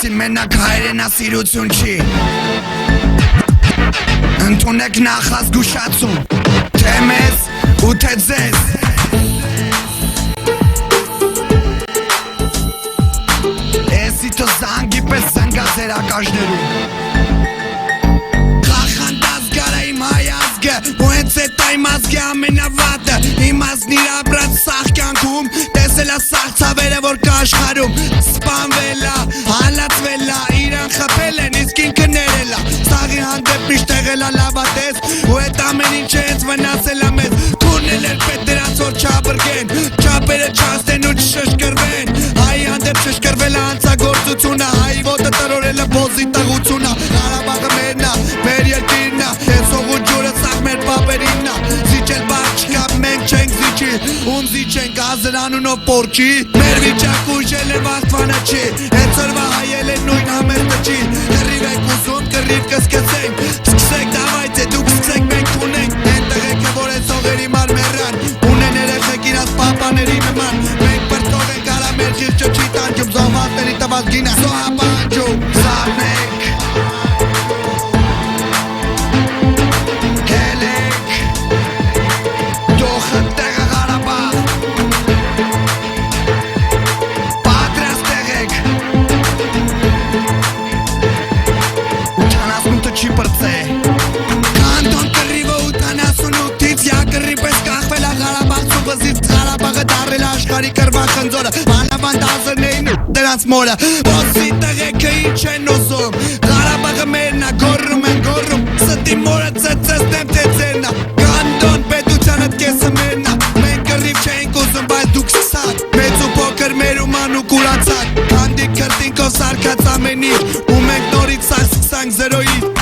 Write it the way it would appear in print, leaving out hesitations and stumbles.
մասին մենակ հայրենասիրություն չի Ընդունեք նախած գուշացում Թե մեզ ու թե ձեզ Էսի թո զանգի պես զնգա ձեր ակաժներում Խախանդած գարա իմ հայ ազգը Ու հենց էտ այմ ազգը ամենավատը Իմ ազգն իր ապրած սաղ կյանքում Տեսել է սաղ ցավերը որ կա աշխարում Սպանվելա, հալածվելա Իրան խփել են իսկ ինքը ներելա Սաղի հանդեպ միշտ եղել է լավատես Ու էտ ամեն ինչ է հենց վնասել է մեզ Քուրնել էր պետ դրանց որ չաբրգեն Չապերը չաստեն ու չշշկրվեն Հայի հանդեպ շշկրվել է հանցագործությունը Հայի ոտը տրորել է բոզի տղությունը Ղարաբաղը մերն է, մեր երկիրն է Տեսող ու ջուրը սաղ մեր պապերինն է Զիջել բար չկա, մենք չենք զիջի Ում զիջենք ազրանունով պորչի Մեր վիճակ ուժել են վաստվանը չի Հենց օրվա հայել են նույն համերտը չի Կռիվ եք ուզում, կռիվ կսկսենք Սկսեք դավայց է, դուք սկսեք մենք ունենք Են տղեքը որ են սողերի մարմերան Ունեն երեխեք իրաց պապաների նման Մենք բրտող ենք արա մեր խիրջը չի տանջում Զոհվածների տված գինը զոհապանջում Սարնեք Հելեք Դոխը տեղը Ղարաբաղ Պատրաստ եղեք 88-ը չի պրծե Կանտոն կռիվը 88-ից Յա կռի պես կախվել է Ղարաբաղ Սուղզից Ղարաբաղը դարել աշխարի կրվան խնձորը Մանավանդ ազրնեին դրանց մորը Ոսի տղեքը ինչ են ուզում Ղարաբաղը մերն է գորում են գորում Ստի մորը ծծծնեմ թե ձերն է Կանտոն պետությանըտ կեսը մերն է Մենք կռիվ չենք ուզում բայց դուք սկսակ Մեծ ու փոքր մեր ու ման ու կուրացակ Հանդիկ քրտինքով սարկած ամեն ինչ Ու մենք նորից սար սկսանք զրոյից